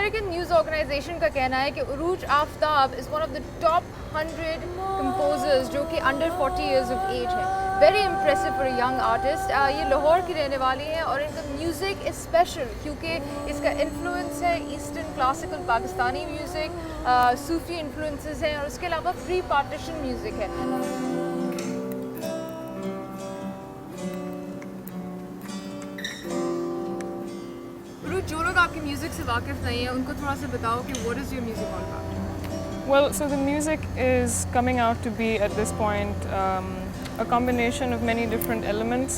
American news organisation का कहना है कि Urooj Aftab is one of the top 100 composers जो कि अंडर 40 इयर्स ऑफ एज है। Very impressive for a young artist. ये लाहौर की रहने वाली हैं और इनका म्यूज़िक इज़ स्पेशल क्योंकि इसका इन्फ्लुएंस है ईस्टर्न क्लासिकल पाकिस्तानी म्यूज़िक, सूफी इन्फ्लुएंसेस हैं और उसके अलावा प्री पार्टीशन म्यूज़िक है। जो लोग आपके म्यूज़िक से वाकिफ़ नहीं हैं उनको थोड़ा सा बताओ कि what is your music all about? Well, so the music is coming out to be at this point a combination of many different elements,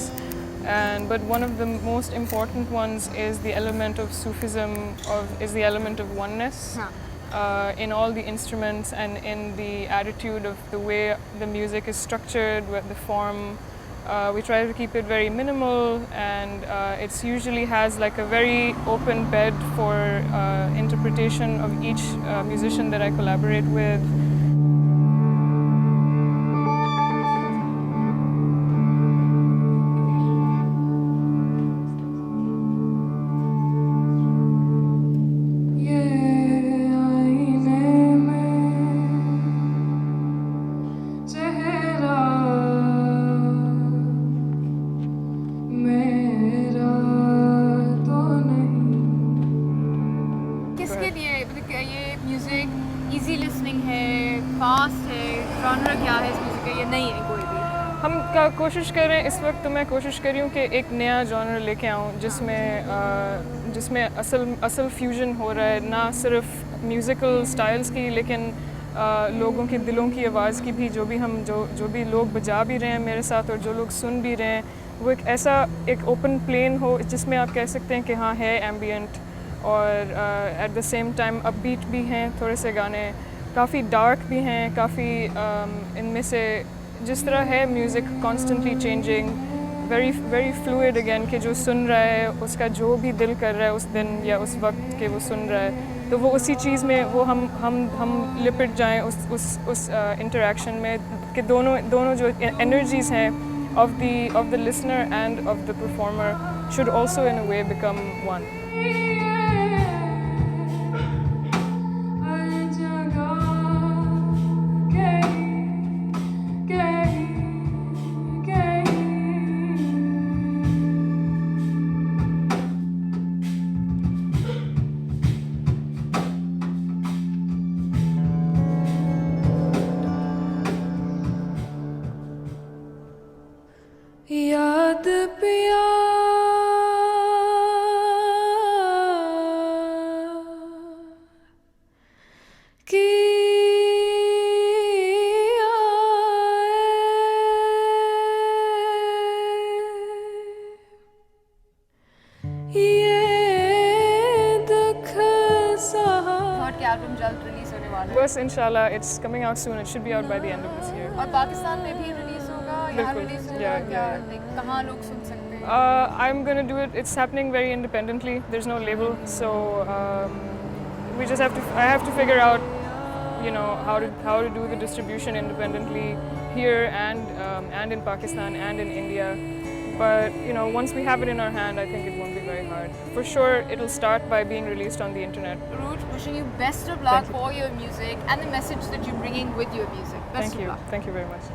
but one of the most important ones is the element of Sufism, is the element of oneness in all the instruments and in the attitude of the way the music is structured, with the form. We try to keep it very minimal, and it usually has like a very open bed for interpretation of each musician that I collaborate with. ये music easy listening है, fast है, genre क्या है इस music का, ये नहीं है कोई भी? हम कोशिश कर रहे हैं इस वक्त, तो मैं कोशिश कर रही हूँ कि एक नया जॉनर लेके आऊँ जिसमें असल फ्यूजन हो रहा है, ना सिर्फ म्यूज़िकल स्टाइल्स की लेकिन लोगों के दिलों की आवाज़ की भी। जो भी लोग बजा भी रहे हैं मेरे साथ और जो लोग सुन भी रहे हैं, वो एक ओपन प्लेन हो जिसमें आप कह सकते हैं कि हाँ है एम्बियंट, और at the same time upbeat भी हैं थोड़े से गाने, काफ़ी डार्क भी हैं, काफ़ी इनमें से जिस तरह है music constantly changing, very fluid again, कि जो सुन रहा है उसका जो भी दिल कर रहा है उस दिन या उस वक्त के वो सुन रहा है, तो वो उसी चीज़ में वो हम लिपट जाएं उस इंटरेक्शन में कि दोनों जो एनर्जीज़ हैं of the listener and of the performer should also in a way become one. याद पिया कि एल्बम जल्द रिलीज होने वाला है? बस इंशाल्लाह, it's coming out soon. It should be out by the end of this year. और पाकिस्तान में भी रिलीज होगा, यहाँ रिलीज होगा क्या? कहाँ लोग सुन सकते हैं? I'm gonna do it. It's happening very independently. There's no label, so we just have to. I have to figure out, how to do the distribution independently here and in Pakistan and in India. But once we have it in our hand, I think it won't be very hard. For sure, it'll start by being released on the internet. Uruj, wishing you best of luck for your music and the message that you're bringing with your music. Best of luck. Thank you very much.